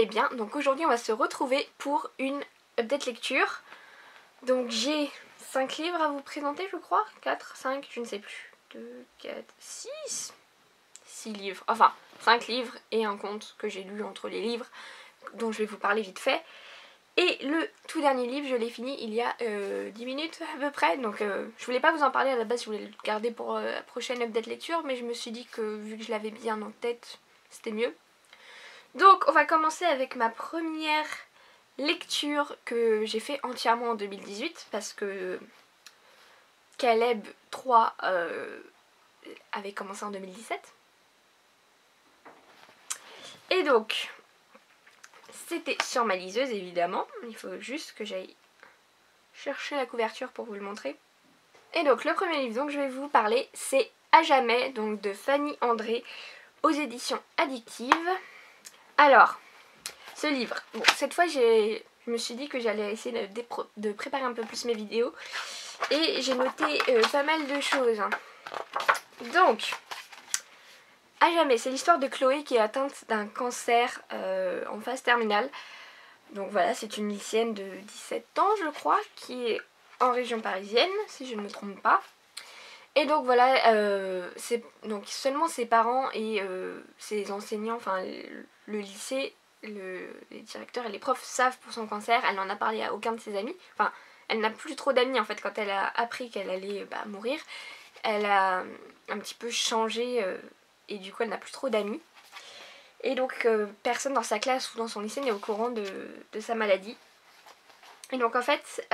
allez bien. Donc aujourd'hui on va se retrouver pour une update lecture. Donc j'ai 5 livres à vous présenter je crois. 4, 5, je ne sais plus. 2, 4, 6 livres. Enfin 5 livres et un conte que j'ai lu entre les livres dont je vais vous parler vite fait. Et le tout dernier livre je l'ai fini il y a 10 minutes à peu près. Donc je voulais pas vous en parler à la base, je voulais le garder pour la prochaine update lecture. Mais je me suis dit que vu que je l'avais bien en tête c'était mieux. Donc on va commencer avec ma première lecture que j'ai fait entièrement en 2018 parce que Caleb 3 avait commencé en 2017. Et donc c'était sur ma liseuse évidemment, il faut juste que j'aille chercher la couverture pour vous le montrer. Et donc le premier livre dont je vais vous parler c'est À jamais, donc de Fanny André aux éditions Addictive. Alors ce livre, bon cette fois je me suis dit que j'allais essayer de préparer un peu plus mes vidéos et j'ai noté pas mal de choses. Donc, À jamais, c'est l'histoire de Chloé qui est atteinte d'un cancer en phase terminale. Donc voilà, c'est une lycéenne de 17 ans je crois qui est en région parisienne si je ne me trompe pas. Et donc voilà, donc seulement ses parents et ses enseignants, enfin le lycée, les directeurs et les profs savent pour son cancer. Elle n'en a parlé à aucun de ses amis. Enfin, elle n'a plus trop d'amis en fait quand elle a appris qu'elle allait mourir. Elle a un petit peu changé et du coup elle n'a plus trop d'amis. Et donc personne dans sa classe ou dans son lycée n'est au courant de sa maladie. Et donc en fait,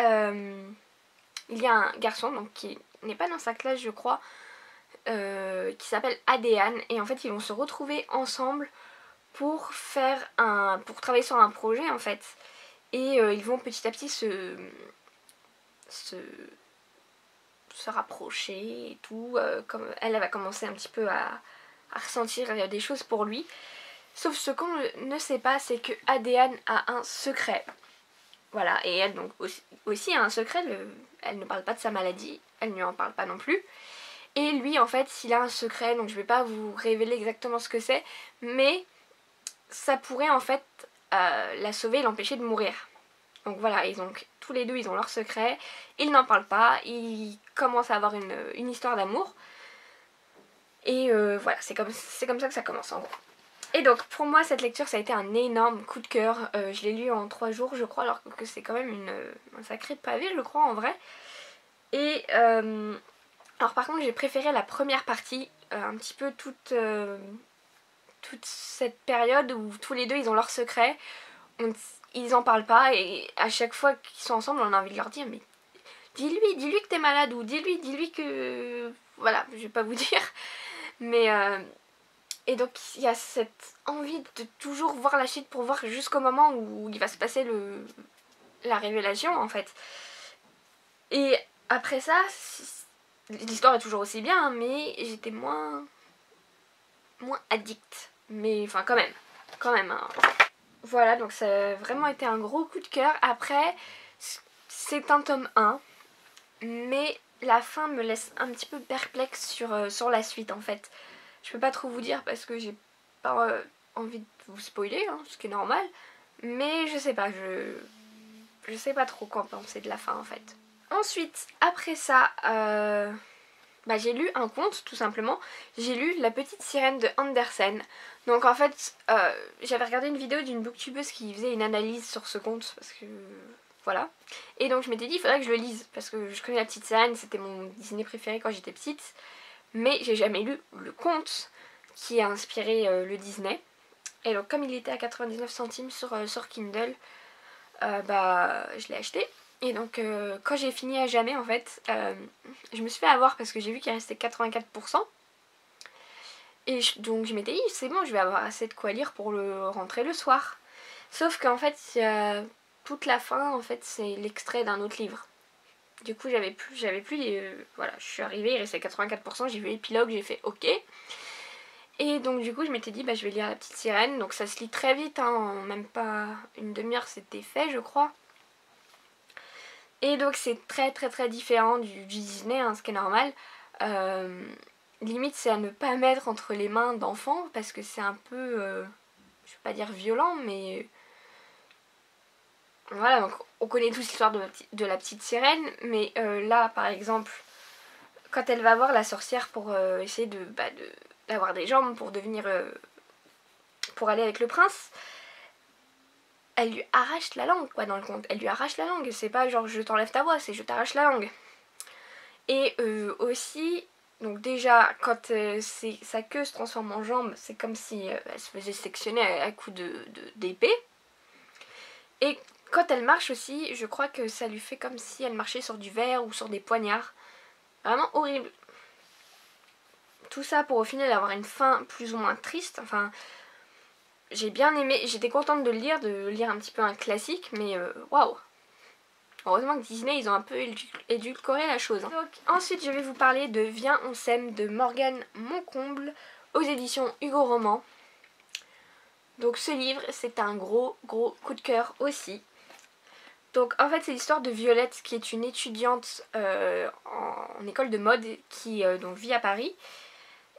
il y a un garçon donc, qui n'est pas dans sa classe je crois, qui s'appelle Adéane. Et en fait ils vont se retrouver ensemble pour travailler sur un projet en fait. Et ils vont petit à petit se rapprocher et tout. Comme elle va commencer un petit peu à ressentir des choses pour lui. Sauf ce qu'on ne sait pas, c'est que Adéane a un secret. Voilà, et elle donc aussi a un secret, elle ne parle pas de sa maladie, elle ne lui en parle pas non plus. Et lui en fait il a un secret, donc je vais pas vous révéler exactement ce que c'est, mais ça pourrait en fait la sauver et l'empêcher de mourir. Donc voilà, tous les deux ils ont leur secret, ils n'en parlent pas, ils commencent à avoir une histoire d'amour. Et voilà, c'est comme ça que ça commence en gros. Et donc pour moi cette lecture ça a été un énorme coup de cœur. Je l'ai lu en 3 jours je crois, alors que c'est quand même un sacré pavé je crois en vrai. Et alors par contre j'ai préféré la première partie, un petit peu toute cette période où tous les deux ils ont leur secret. Ils en parlent pas et à chaque fois qu'ils sont ensemble on a envie de leur dire mais dis-lui que t'es malade, ou dis-lui que... Voilà, je vais pas vous dire. Mais et donc il y a cette envie de toujours voir la suite pour voir jusqu'au moment où il va se passer la révélation en fait. Et après ça, l'histoire est toujours aussi bien, mais j'étais moins addict. Mais enfin quand même hein. Voilà, donc ça a vraiment été un gros coup de cœur. Après, c'est un tome 1, mais la fin me laisse un petit peu perplexe sur la suite en fait. Je peux pas trop vous dire parce que j'ai pas envie de vous spoiler, hein, ce qui est normal. Mais je sais pas, je sais pas trop quoi penser de la fin en fait. Ensuite, après ça, j'ai lu un conte tout simplement. J'ai lu La Petite Sirène de Andersen. Donc en fait, j'avais regardé une vidéo d'une booktubeuse qui faisait une analyse sur ce conte parce que... Voilà. Et donc je m'étais dit il faudrait que je le lise parce que je connais La Petite Sirène, c'était mon Disney préféré quand j'étais petite. Mais j'ai jamais lu le conte qui a inspiré le Disney. Et donc comme il était à 99 centimes sur Kindle, je l'ai acheté. Et donc quand j'ai fini À jamais en fait, je me suis fait avoir parce que j'ai vu qu'il restait 84%. Et donc je m'étais dit c'est bon, je vais avoir assez de quoi lire pour le rentrer le soir. Sauf qu'en fait toute la fin en fait c'est l'extrait d'un autre livre. Du coup j'avais plus voilà, je suis arrivée, il restait 84%, j'ai vu l'épilogue, j'ai fait ok. Et donc du coup je m'étais dit je vais lire La Petite Sirène. Donc ça se lit très vite, hein, en même pas une demi-heure c'était fait je crois. Et donc c'est très très très différent du Disney, hein, ce qui est normal. Limite c'est à ne pas mettre entre les mains d'enfants parce que c'est un peu, je vais pas dire violent, mais Voilà, donc on connaît tous l'histoire de la petite sirène, mais là par exemple, quand elle va voir la sorcière pour essayer d'avoir des jambes pour devenir pour aller avec le prince, elle lui arrache la langue quoi dans le conte. Elle lui arrache la langue, c'est pas genre je t'enlève ta voix, c'est je t'arrache la langue. Et aussi, donc déjà quand sa queue se transforme en jambe, c'est comme si elle se faisait sectionner à coups d'épée. Et quand elle marche aussi, je crois que ça lui fait comme si elle marchait sur du verre ou sur des poignards. Vraiment horrible. Tout ça pour au final avoir une fin plus ou moins triste. Enfin, j'ai bien aimé, j'étais contente de le lire un petit peu un classique, mais waouh. Heureusement que Disney, ils ont un peu édulcoré la chose. Hein. Donc, ensuite, je vais vous parler de Viens, on s'aime de Morgane Moncomble aux éditions Hugo Roman. Donc ce livre, c'est un gros coup de cœur aussi. Donc en fait c'est l'histoire de Violette qui est une étudiante en école de mode qui donc vit à Paris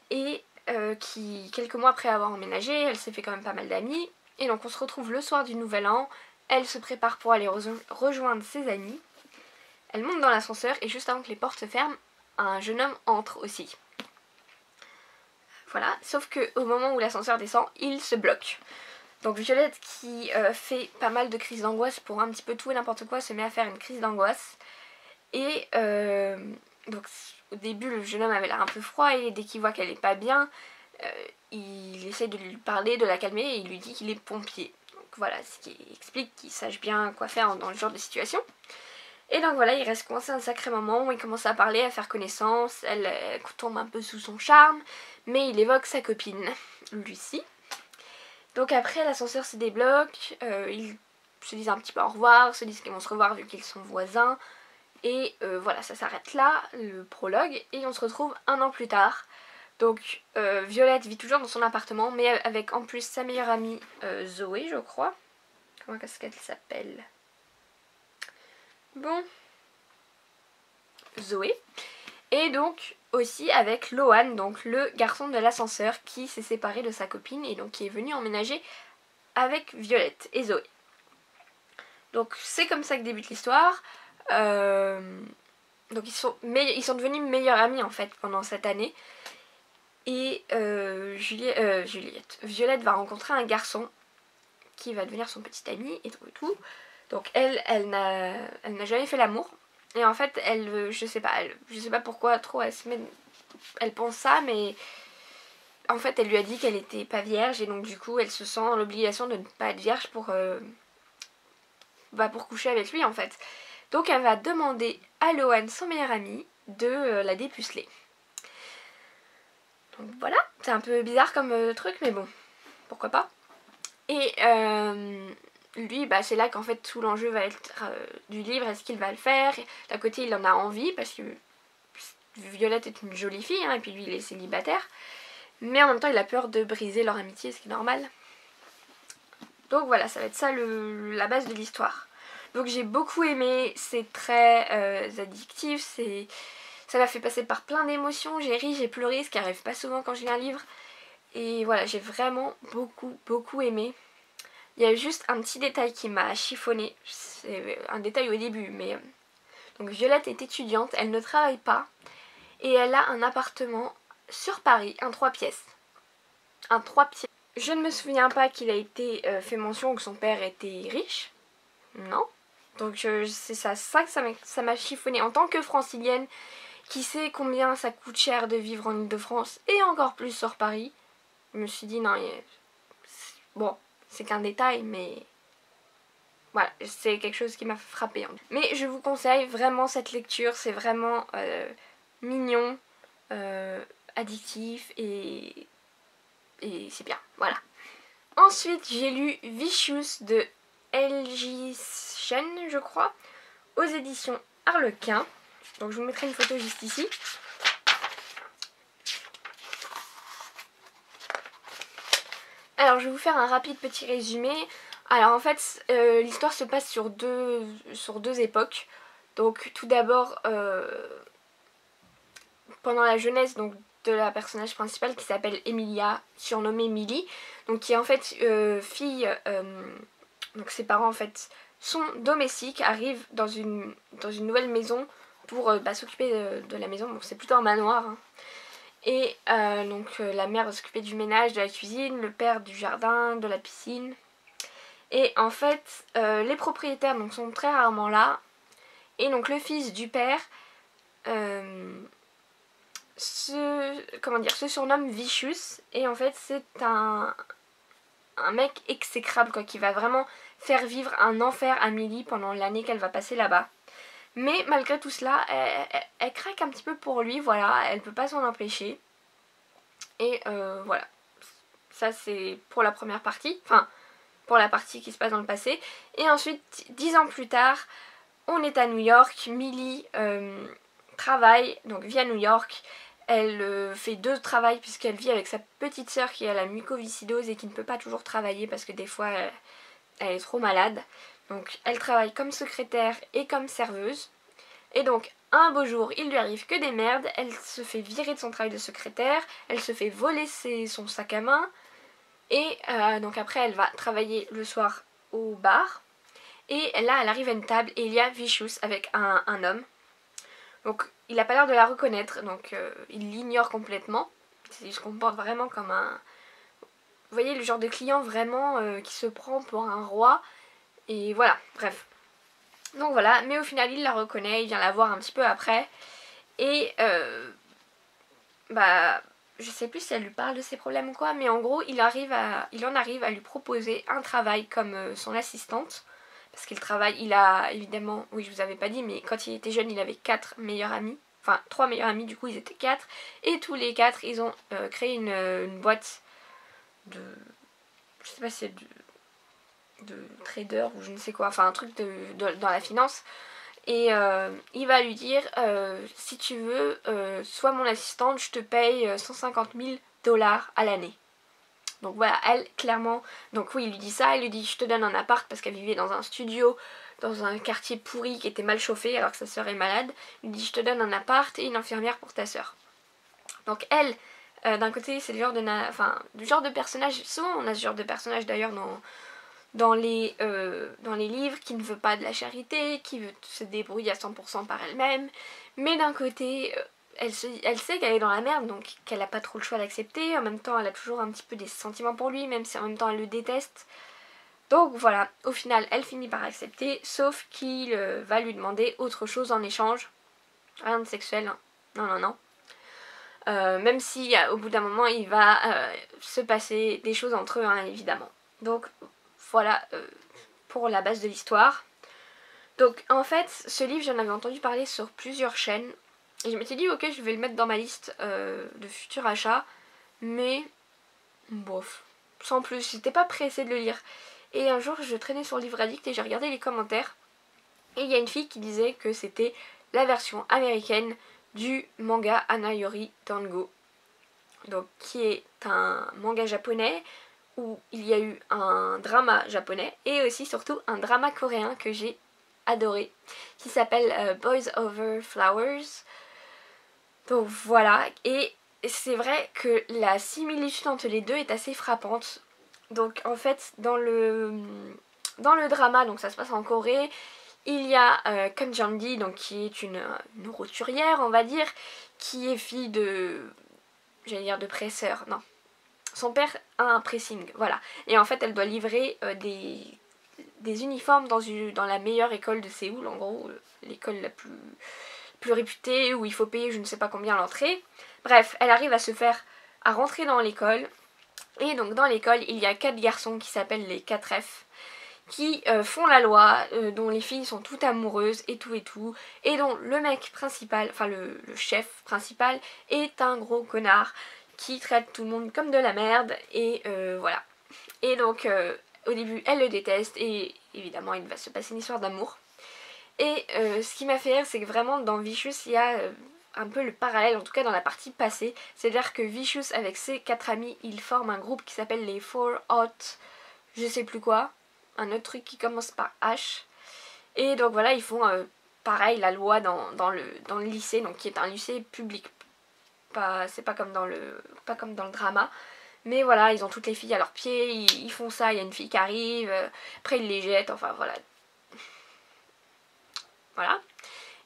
et qui quelques mois après avoir emménagé, elle s'est fait quand même pas mal d'amis et donc on se retrouve le soir du nouvel an, elle se prépare pour aller rejoindre ses amis, elle monte dans l'ascenseur et juste avant que les portes se ferment, un jeune homme entre aussi. Voilà, sauf que au moment où l'ascenseur descend, il se bloque. Donc Violette qui fait pas mal de crises d'angoisse pour un petit peu tout et n'importe quoi se met à faire une crise d'angoisse. Et donc au début le jeune homme avait l'air un peu froid et dès qu'il voit qu'elle est pas bien, il essaie de lui parler, de la calmer et il lui dit qu'il est pompier. Donc voilà, ce qui explique qu'il sache bien quoi faire dans ce genre de situation. Et donc voilà, il reste coincé un sacré moment, il commence à parler, à faire connaissance, elle tombe un peu sous son charme, mais il évoque sa copine, Lucie. Donc après l'ascenseur se débloque, ils se disent un petit peu au revoir, se disent qu'ils vont se revoir vu qu'ils sont voisins. Et voilà, ça s'arrête là, le prologue, et on se retrouve un an plus tard. Donc Violette vit toujours dans son appartement, mais avec en plus sa meilleure amie Zoé, je crois. Comment est-ce qu'elle s'appelle? Bon, Zoé. Et donc aussi avec Lohan, donc le garçon de l'ascenseur qui s'est séparé de sa copine et donc qui est venu emménager avec Violette et Zoé. Donc c'est comme ça que débute l'histoire. Donc ils sont devenus meilleurs amis en fait pendant cette année. Et Violette va rencontrer un garçon qui va devenir son petit ami et tout. Donc elle n'a jamais fait l'amour. Et en fait, je sais pas pourquoi trop elle pense ça, mais en fait, elle lui a dit qu'elle était pas vierge et donc du coup, elle se sent dans l'obligation de ne pas être vierge pour coucher avec lui en fait. Donc elle va demander à Lohan, son meilleur ami, de la dépuceler. Donc voilà, c'est un peu bizarre comme truc, mais bon, pourquoi pas. Et lui, c'est là qu'en fait tout l'enjeu va être du livre, est-ce qu'il va le faire? D'un côté, il en a envie parce que Violette est une jolie fille, hein, et puis lui, il est célibataire. Mais en même temps, il a peur de briser leur amitié, ce qui est normal. Donc voilà, ça va être ça la base de l'histoire. Donc j'ai beaucoup aimé, c'est très addictif, ça m'a fait passer par plein d'émotions, j'ai ri, j'ai pleuré, ce qui arrive pas souvent quand je lis un livre. Et voilà, j'ai vraiment beaucoup aimé. Il y a juste un petit détail qui m'a chiffonné, c'est un détail au début, mais... Donc Violette est étudiante, elle ne travaille pas, et elle a un appartement sur Paris, un 3 pièces. Un 3 pièces. Je ne me souviens pas qu'il a été fait mention que son père était riche. Non. Donc c'est ça que ça m'a chiffonné. En tant que francilienne, qui sait combien ça coûte cher de vivre en Ile-de-France et encore plus sur Paris, je me suis dit non, bon, c'est qu'un détail, mais voilà, c'est quelque chose qui m'a frappée. Hein. Mais je vous conseille vraiment cette lecture, c'est vraiment mignon, addictif et c'est bien, voilà. Ensuite, j'ai lu Vicious de L.J. Chen, je crois, aux éditions Harlequin. Donc je vous mettrai une photo juste ici. Alors je vais vous faire un rapide petit résumé. Alors en fait, l'histoire se passe sur deux époques. Donc tout d'abord, pendant la jeunesse donc, de la personnage principale qui s'appelle Emilia, surnommée Millie, donc qui est en fait fille, donc ses parents en fait son domestique arrive dans une nouvelle maison pour s'occuper de la maison. Bon, c'est plutôt un manoir, hein. Et donc la mère va s'occuper du ménage, de la cuisine, le père du jardin, de la piscine. Et en fait, les propriétaires donc, sont très rarement là. Et donc le fils du père se surnomme Vicious. Et en fait c'est un mec exécrable quoi, qui va vraiment faire vivre un enfer à Millie pendant l'année qu'elle va passer là-bas. Mais malgré tout cela, elle craque un petit peu pour lui, voilà, elle peut pas s'en empêcher. Et voilà, ça c'est pour la première partie, enfin pour la partie qui se passe dans le passé. Et ensuite, 10 ans plus tard, on est à New York, Millie travaille, donc vit à New York. Elle fait 2 travails puisqu'elle vit avec sa petite sœur qui a la mucoviscidose et qui ne peut pas toujours travailler parce que des fois elle est trop malade. Donc elle travaille comme secrétaire et comme serveuse. Et donc un beau jour il lui arrive que des merdes. Elle se fait virer de son travail de secrétaire. Elle se fait voler son sac à main. Et donc après elle va travailler le soir au bar. Et là elle arrive à une table et il y a Vicious avec un homme. Donc il n'a pas l'air de la reconnaître, donc il l'ignore complètement. Il se comporte vraiment comme un... Vous voyez le genre de client vraiment qui se prend pour un roi. Et voilà, bref. Donc voilà, mais au final il la reconnaît, il vient la voir un petit peu après. Et je sais plus si elle lui parle de ses problèmes ou quoi, mais en gros il en arrive à lui proposer un travail comme son assistante. Parce qu'il travaille, il a évidemment, oui je vous avais pas dit, mais quand il était jeune il avait 4 meilleurs amis. Enfin 3 meilleurs amis, du coup ils étaient 4. Et tous les 4 ils ont créé une boîte de... Je sais pas si c'est de trader ou je ne sais quoi. Enfin un truc dans la finance. Et il va lui dire, si tu veux, sois mon assistante, je te paye 150 000 $ à l'année. Donc voilà, elle, clairement, donc oui, il lui dit ça, il lui dit je te donne un appart parce qu'elle vivait dans un studio, dans un quartier pourri qui était mal chauffé alors que sa soeur est malade. Il lui dit je te donne un appart et une infirmière pour ta soeur. Donc elle, d'un côté, c'est le genre du genre de personnage, souvent on a ce genre de personnage d'ailleurs dans les livres, qui ne veut pas de la charité, qui veut se débrouiller à 100% par elle-même, mais d'un côté... Elle sait qu'elle est dans la merde, donc qu'elle n'a pas trop le choix d'accepter. En même temps, elle a toujours un petit peu des sentiments pour lui, même si en même temps elle le déteste. Donc voilà, au final, elle finit par accepter, sauf qu'il va lui demander autre chose en échange. Rien de sexuel, hein. Non, non, non. Même si au bout d'un moment, il va se passer des choses entre eux, hein, évidemment. Donc voilà pour la base de l'histoire. Donc en fait, ce livre, j'en avais entendu parler sur plusieurs chaînes. Et je m'étais dit ok je vais le mettre dans ma liste de futurs achats. Mais bof, sans plus, j'étais pas pressée de le lire. Et un jour je traînais sur Livre Addict et j'ai regardé les commentaires. Et il y a une fille qui disait que c'était la version américaine du manga Hanayori Dango. Donc qui est un manga japonais où il y a eu un drama japonais et aussi surtout un drama coréen que j'ai adoré. Qui s'appelle Boys Over Flowers. Donc voilà, et c'est vrai que la similitude entre les deux est assez frappante. Donc en fait, dans le drama, donc ça se passe en Corée, il y a Kun Jang-gi, donc qui est une roturière, on va dire, qui est fille de... j'allais dire de presseur, non. Son père a un pressing, voilà. Et en fait, elle doit livrer des uniformes dans la meilleure école de Séoul, en gros, l'école la plus réputée, où il faut payer je ne sais pas combien l'entrée. Bref, elle arrive à rentrer dans l'école. Et donc dans l'école, il y a 4 garçons qui s'appellent les 4F, qui font la loi, dont les filles sont toutes amoureuses et tout, et dont le mec principal, enfin le chef principal, est un gros connard qui traite tout le monde comme de la merde, et voilà. Et donc au début, elle le déteste, et évidemment il va se passer une histoire d'amour. Et ce qui m'a fait rire, c'est que vraiment dans Vicious, il y a un peu le parallèle, en tout cas dans la partie passée. C'est-à-dire que Vicious, avec ses 4 amis, ils forment un groupe qui s'appelle les Four Hot, je sais plus quoi, un autre truc qui commence par H. Et donc voilà, ils font pareil la loi dans le lycée, donc qui est un lycée public. C'est pas comme dans le drama. Mais voilà, ils ont toutes les filles à leurs pieds, ils font ça, il y a une fille qui arrive, après ils les jettent, enfin voilà. Voilà.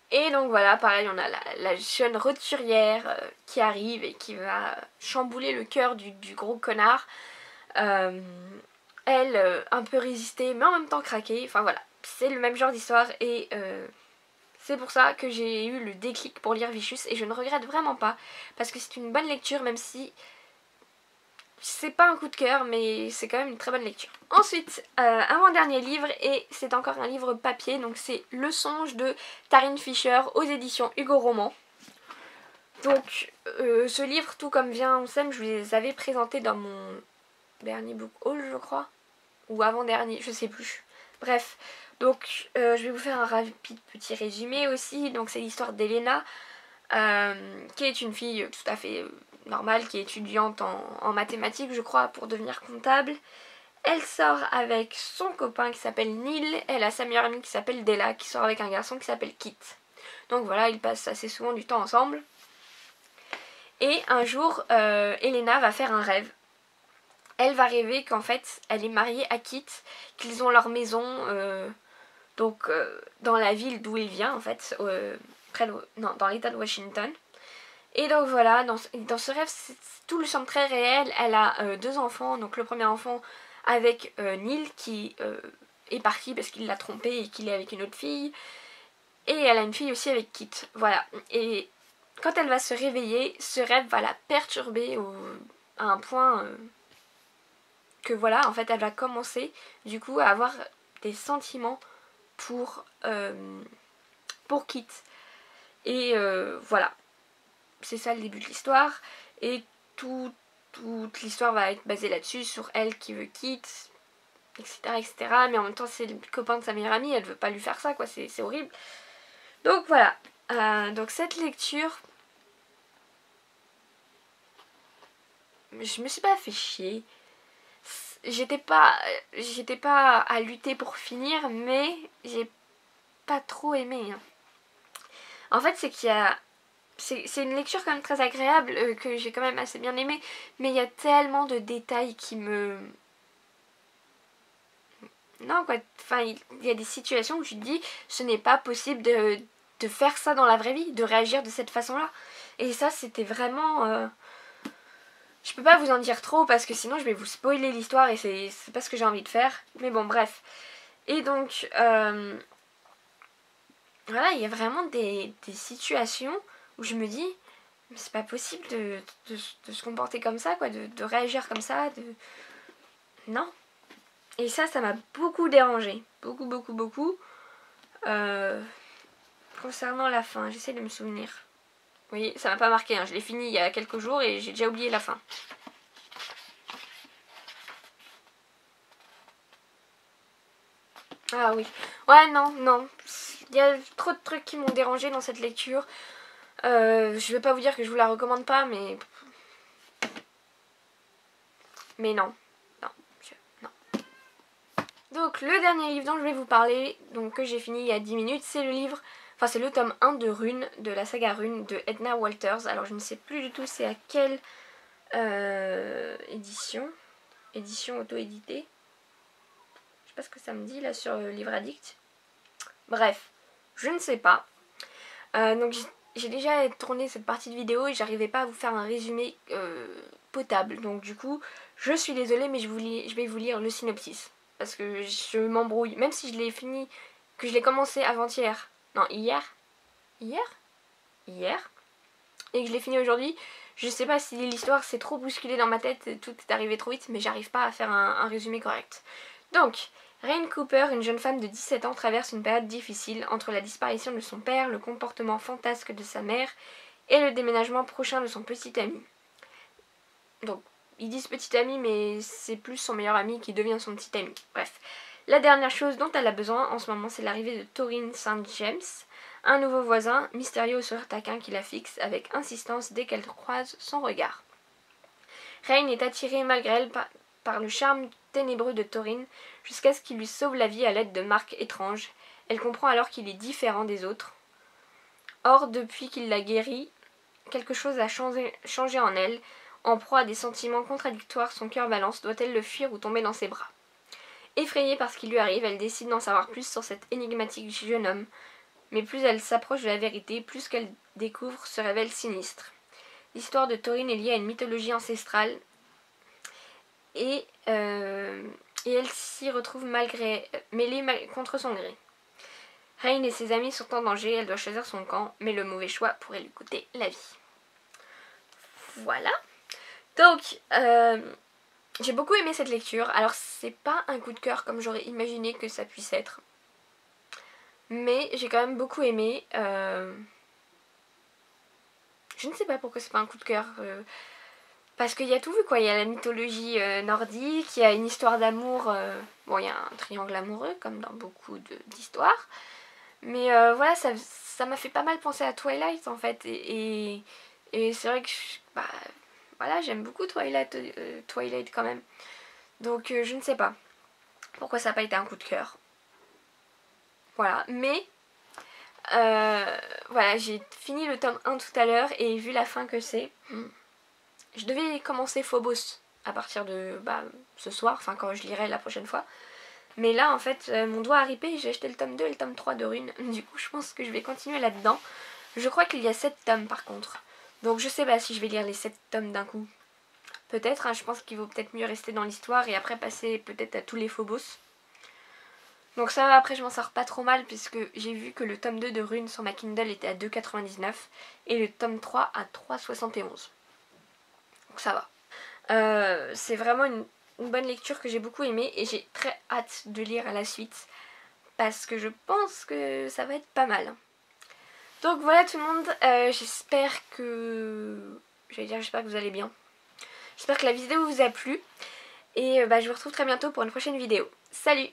Et donc voilà, pareil, on a la jeune roturière qui arrive et qui va chambouler le cœur du gros connard. Elle, un peu résister, mais en même temps craquer. Enfin voilà, c'est le même genre d'histoire et c'est pour ça que j'ai eu le déclic pour lire Vicious et je ne regrette vraiment pas. Parce que c'est une bonne lecture, même si c'est pas un coup de cœur, mais c'est quand même une très bonne lecture. Ensuite, avant-dernier livre, et c'est encore un livre papier, donc c'est Le Songe de Tarryn Fisher aux éditions Hugo Roman. Donc, ce livre, tout comme Viens on s'aime, je vous les avais présentés dans mon dernier book haul, je crois, ou avant-dernier, je sais plus. Bref, donc je vais vous faire un rapide petit résumé aussi. Donc, c'est l'histoire d'Elena, qui est une fille tout à fait normale, qui est étudiante en mathématiques, je crois, pour devenir comptable. Elle sort avec son copain qui s'appelle Neil. Elle a sa meilleure amie qui s'appelle Della, qui sort avec un garçon qui s'appelle Kit. Donc voilà, ils passent assez souvent du temps ensemble. Et un jour, Elena va faire un rêve. Elle va rêver qu'en fait, elle est mariée à Kit, qu'ils ont leur maison dans la ville d'où il vient, en fait, dans l'état de Washington. Et donc voilà, dans ce rêve, tout le semble très réel. Elle a 2 enfants, donc le premier enfant avec Neil qui est parti parce qu'il l'a trompée et qu'il est avec une autre fille. Et elle a une fille aussi avec Kit, voilà. Et quand elle va se réveiller, ce rêve va la perturber à un point que voilà, en fait, elle va commencer du coup à avoir des sentiments pour Kit. Et voilà. C'est ça le début de l'histoire. Et toute l'histoire va être basée là-dessus, sur elle qui veut Kit, etc., etc. Mais en même temps, c'est le copain de sa meilleure amie, elle veut pas lui faire ça, quoi, c'est horrible. Donc voilà. Donc cette lecture, je me suis pas fait chier. J'étais pas à lutter pour finir, mais j'ai pas trop aimé. En fait, c'est qu'il y a... C'est une lecture quand même très agréable, que j'ai quand même assez bien aimé, mais il y a tellement de détails qui me... Non quoi, enfin il y a des situations où tu te dis, ce n'est pas possible de faire ça dans la vraie vie, de réagir de cette façon-là. Et ça c'était vraiment... Je peux pas vous en dire trop parce que sinon je vais vous spoiler l'histoire et c'est pas ce que j'ai envie de faire. Mais bon bref. Et donc... Voilà, il y a vraiment des situations où je me dis, mais c'est pas possible de se comporter comme ça, quoi, de réagir comme ça, Non. Et ça m'a beaucoup dérangée. Beaucoup, beaucoup, beaucoup. Concernant la fin, j'essaie de me souvenir. Vous voyez, ça m'a pas marqué, hein. Je l'ai fini il y a quelques jours et j'ai déjà oublié la fin. Ah oui. Ouais, non. Il y a trop de trucs qui m'ont dérangé dans cette lecture. Je vais pas vous dire que je vous la recommande pas, mais... Mais non. Non. Donc, le dernier livre dont je vais vous parler, donc que j'ai fini il y a 10 minutes, c'est le livre... Enfin, c'est le tome 1 de Rune, de la saga Rune, de Edna Walters. Alors, je ne sais plus du tout c'est à quelle édition. Édition auto-éditée. Je sais pas ce que ça me dit là sur Livre Addict. Bref, je ne sais pas. Donc j'ai déjà tourné cette partie de vidéo et j'arrivais pas à vous faire un résumé potable. Donc du coup, je suis désolée mais je vais vous lire le synopsis. Parce que je m'embrouille. Même si je l'ai fini, que je l'ai commencé avant-hier. Non, hier. Et que je l'ai fini aujourd'hui. Je sais pas si l'histoire s'est trop bousculée dans ma tête, tout est arrivé trop vite, mais j'arrive pas à faire un résumé correct. Donc, Rain Cooper, une jeune femme de 17 ans, traverse une période difficile entre la disparition de son père, le comportement fantasque de sa mère et le déménagement prochain de son petit ami. Donc, ils disent petit ami, mais c'est plus son meilleur ami qui devient son petit ami. Bref, la dernière chose dont elle a besoin en ce moment, c'est l'arrivée de Torrin St. James, un nouveau voisin, mystérieux au sourire taquin qui la fixe avec insistance dès qu'elle croise son regard. Rain est attirée malgré elle par le charme ténébreux de Torrin, jusqu'à ce qu'il lui sauve la vie à l'aide de marques étranges. Elle comprend alors qu'il est différent des autres. Or, depuis qu'il l'a guéri, quelque chose a changé en elle. En proie à des sentiments contradictoires, son cœur balance. Doit-elle le fuir ou tomber dans ses bras? Effrayée par ce qui lui arrive, elle décide d'en savoir plus sur cet énigmatique jeune homme. mais plus elle s'approche de la vérité, plus qu'elle découvre se révèle sinistre. L'histoire de Thorin est liée à une mythologie ancestrale et elle s'y retrouve mêlée contre son gré. Reine et ses amis sont en danger, elle doit choisir son camp, mais le mauvais choix pourrait lui coûter la vie. Voilà. Donc, j'ai beaucoup aimé cette lecture. Alors, c'est pas un coup de cœur comme j'aurais imaginé que ça puisse être. Mais j'ai quand même beaucoup aimé. Je ne sais pas pourquoi c'est pas un coup de cœur. Parce qu'il y a tout vu quoi. Il y a la mythologie nordique, il y a une histoire d'amour. Bon, il y a un triangle amoureux comme dans beaucoup d'histoires. Mais voilà, ça m'a fait pas mal penser à Twilight en fait. Et c'est vrai que voilà, j'aime beaucoup Twilight quand même. Donc je ne sais pas pourquoi ça n'a pas été un coup de cœur. Voilà, mais voilà, j'ai fini le tome 1 tout à l'heure et vu la fin que c'est, je devais commencer Phobos à partir de ce soir, enfin quand je lirai la prochaine fois. Mais là en fait mon doigt a ripé, j'ai acheté le tome 2 et le tome 3 de Rune. Du coup je pense que je vais continuer là-dedans. Je crois qu'il y a 7 tomes par contre. Donc je sais pas si je vais lire les 7 tomes d'un coup. Peut-être, hein, je pense qu'il vaut peut-être mieux rester dans l'histoire et après passer peut-être à tous les Phobos. Donc ça après je m'en sors pas trop mal puisque j'ai vu que le tome 2 de Rune sur ma Kindle était à 2,99 et le tome 3 à 3,71. Donc ça va. C'est vraiment une bonne lecture que j'ai beaucoup aimée et j'ai très hâte de lire à la suite parce que je pense que ça va être pas mal. Donc voilà tout le monde, j'espère que vous allez bien. J'espère que la vidéo vous a plu et je vous retrouve très bientôt pour une prochaine vidéo. Salut!